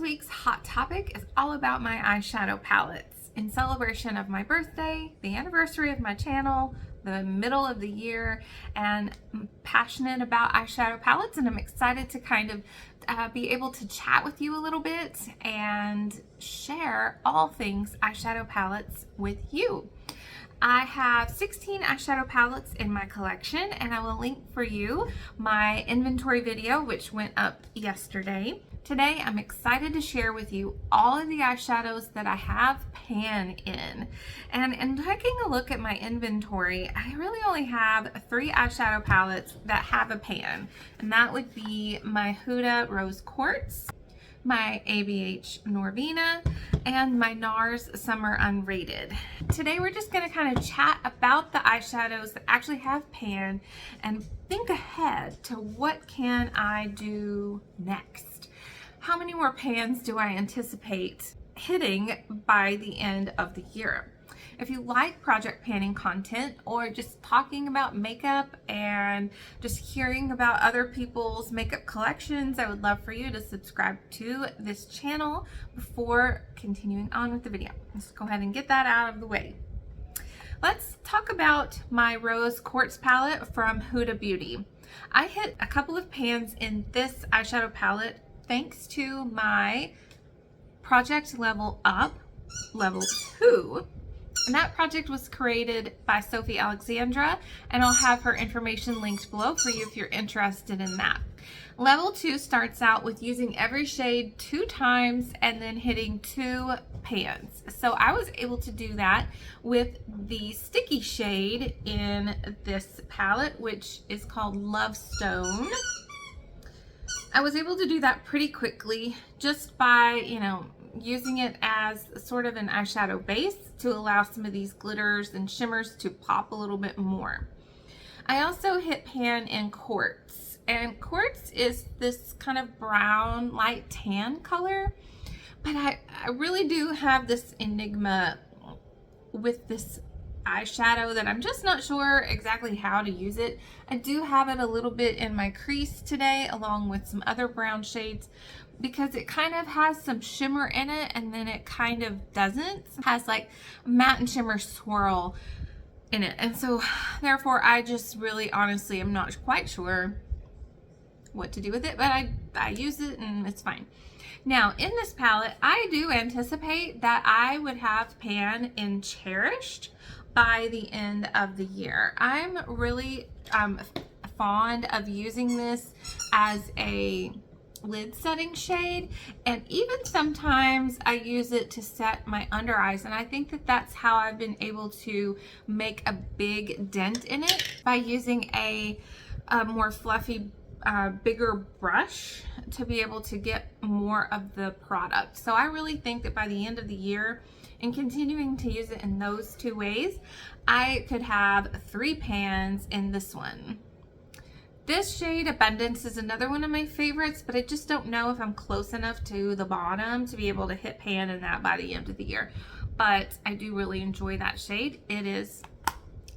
week's hot topic is all about my eyeshadow palettes. In celebration of my birthday, the anniversary of my channel, the middle of the year, and I'm passionate about eyeshadow palettes, and I'm excited to kind of be able to chat with you a little bit and share all things eyeshadow palettes with you. I have 16 eyeshadow palettes in my collection, and I will link for you my inventory video, which went up yesterday. Today, I'm excited to share with you all of the eyeshadows that I have pan in. And in taking a look at my inventory, I really only have 3 eyeshadow palettes that have a pan. And that would be my Huda Rose Quartz, my ABH Norvina, and my NARS Summer Unrated. Today we're just going to kind of chat about the eyeshadows that actually have pan and think ahead to what can I do next. How many more pans do I anticipate hitting by the end of the year? If you like project panning content or just talking about makeup and just hearing about other people's makeup collections, I would love for you to subscribe to this channel before continuing on with the video. Let's go ahead and get that out of the way. Let's talk about my Rose Quartz palette from Huda Beauty. I hit a couple of pans in this eyeshadow palette thanks to my Project Level Up Level 2. And that project was created by Sophie Alexandra, and I'll have her information linked below for you if you're interested in that. Level 2 starts out with using every shade 2 times and then hitting 2 pans. So I was able to do that with the sticky shade in this palette, which is called Love Stone. I was able to do that pretty quickly just by, using it as sort of an eyeshadow base to allow some of these glitters and shimmers to pop a little bit more. I also hit pan in Quartz, and Quartz is this kind of brown, light tan color, but I really do have this enigma with this eyeshadow that I'm just not sure exactly how to use it. I do have it a little bit in my crease today along with some other brown shades because it kind of has some shimmer in it and then it kind of doesn't. It has like matte and shimmer swirl in it, and so therefore I just really honestly am not quite sure what to do with it, but I use it and it's fine. Now in this palette I do anticipate that I would have pan in Cherished by the end of the year. I'm really fond of using this as a lid setting shade, and even sometimes I use it to set my under eyes, and I think that that's how I've been able to make a big dent in it, by using a more fluffy bigger brush to be able to get more of the product. So I really think that by the end of the year, and continuing to use it in those 2 ways, I could have 3 pans in this one. This shade, Abundance, is another one of my favorites, but I just don't know if I'm close enough to the bottom to be able to hit pan in that by the end of the year. But I do really enjoy that shade. It is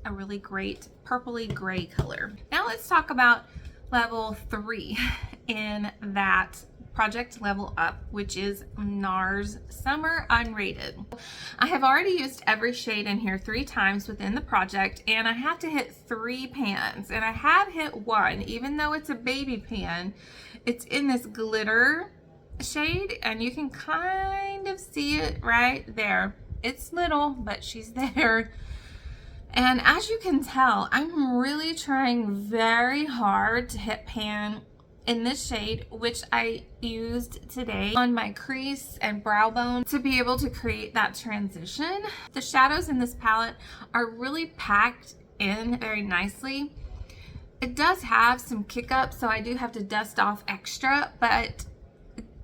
a really great purpley gray color. Now let's talk about level 3 in that Project Level Up, which is NARS Summer Unrated. I have already used every shade in here 3 times within the project, and I have to hit 3 pans, and I have hit 1, even though it's a baby pan. It's in this glitter shade, and you can kind of see it right there. It's little, but she's there. And as you can tell, I'm really trying very hard to hit pan in this shade, which I used today on my crease and brow bone to be able to create that transition. The shadows in this palette are really packed in very nicely. It does have some kick up, so I do have to dust off extra, but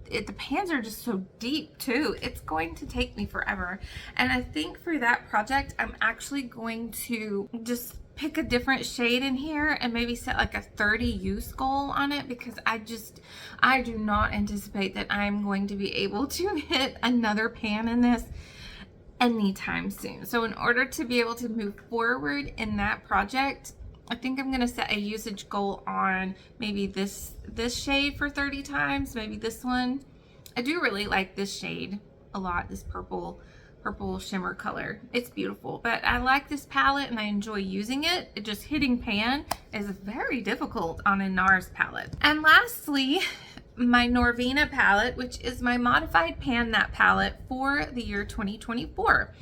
the pans are just so deep too. It's going to take me forever. And I think for that project, I'm actually going to just pick a different shade in here and maybe set like a 30 use goal on it, because I do not anticipate that I'm going to be able to hit another pan in this anytime soon. So in order to be able to move forward in that project, I think I'm going to set a usage goal on maybe this shade for 30 times, maybe this one, I do really like this shade a lot, this purple shimmer color. It's beautiful, but I like this palette and I enjoy using it. Just hitting pan is very difficult on a NARS palette. And lastly, my Norvina palette, which is my modified pan matte palette for the year 2024.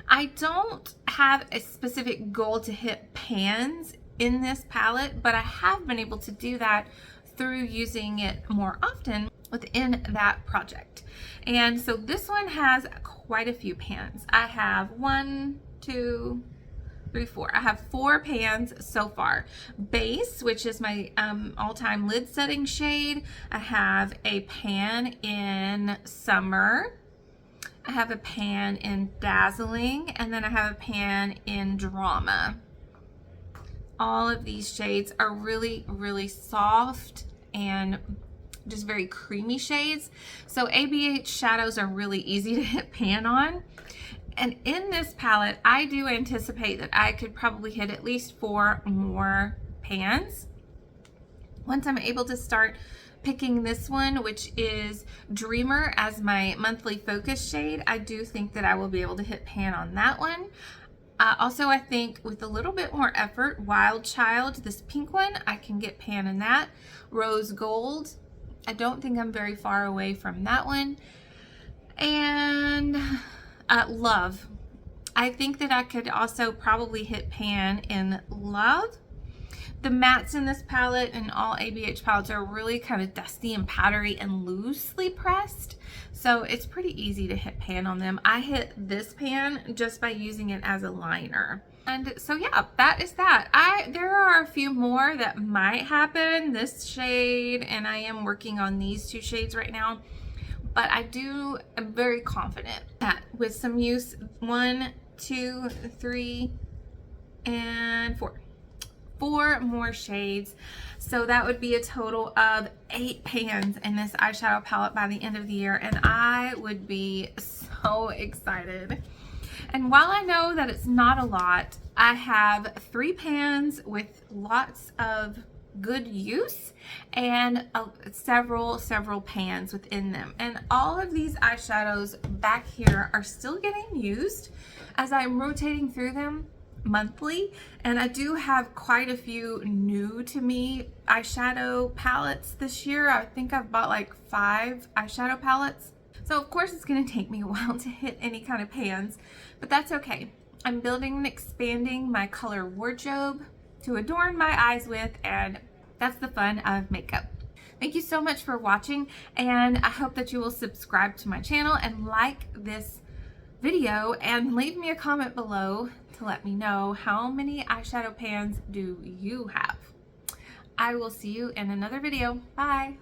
I don't have a specific goal to hit pans in this palette, but I have been able to do that through using it more often within that project. And so this one has quite a few pans. I have 1, 2, 3, 4. I have 4 pans so far. Base, which is my all-time lid setting shade. I have a pan in Summer. I have a pan in Dazzling, and then I have a pan in Drama. All of these shades are really, really soft and just very creamy shades. So ABH shadows are really easy to hit pan on. And in this palette, I do anticipate that I could probably hit at least 4 more pans. Once I'm able to start picking this one, which is Dreamer, as my monthly focus shade, I do think that I will be able to hit pan on that one. Also, I think with a little bit more effort, Wild Child, this pink one, I can get pan in that. Rose Gold, I don't think I'm very far away from that one. And Love, I think that I could also probably hit pan in Love. The mattes in this palette and all ABH palettes are really kind of dusty and powdery and loosely pressed. So it's pretty easy to hit pan on them. I hit this pan just by using it as a liner. And so yeah, that is that. There are a few more that might happen. This shade, and I am working on these 2 shades right now. But I'm very confident that with some use, 1, 2, 3, and 4. 4 more shades. So that would be a total of 8 pans in this eyeshadow palette by the end of the year, and I would be so excited. And while I know that it's not a lot, I have 3 pans with lots of good use and several pans within them. And all of these eyeshadows back here are still getting used as I'm rotating through them monthly, and I do have quite a few new to me eyeshadow palettes this year. I think I've bought like 5 eyeshadow palettes. So of course it's going to take me a while to hit any kind of pans, but that's okay. I'm building and expanding my color wardrobe to adorn my eyes with, and that's the fun of makeup. Thank you so much for watching, and I hope that you will subscribe to my channel and like this video and leave me a comment below to let me know how many eyeshadow pans do you have. I will see you in another video. Bye.